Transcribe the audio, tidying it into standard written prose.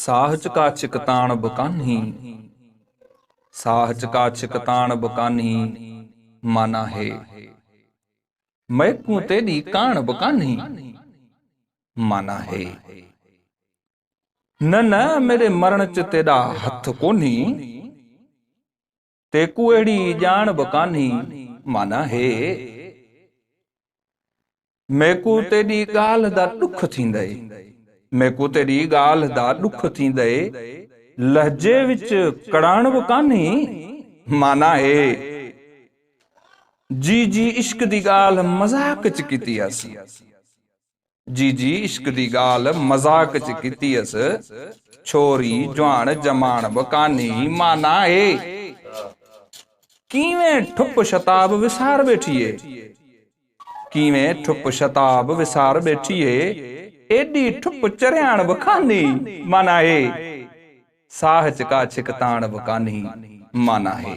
साहच का चिकतान बकान्ही, साहच का चिकतान बकान्ही माना है। मैकू तेरी कान बकान्ही माना है। न न मेरे मरण च तेरा हथ कोनी, तेकू एड़ी जान बकान्ही माना है। मैकू तेरी गाल दा दुख थींदे, मैकू तेरी गाल दा दुख थींदे, लहजे विच कड़ाण बकान्ही माना है। जी जी इश्क दी गाल मजाक च कीती अस, जी जी इश्क दी गाल मजाक च कीती अस, छोरी जवान जमान बकानी माना है। किवें ठुप शताब विसार बैठिए, किवें ठुप शताब विसार बैठिए, एडी ठुप चरियाण बखानी माना है। साहच का छिकतान बकानी माना है।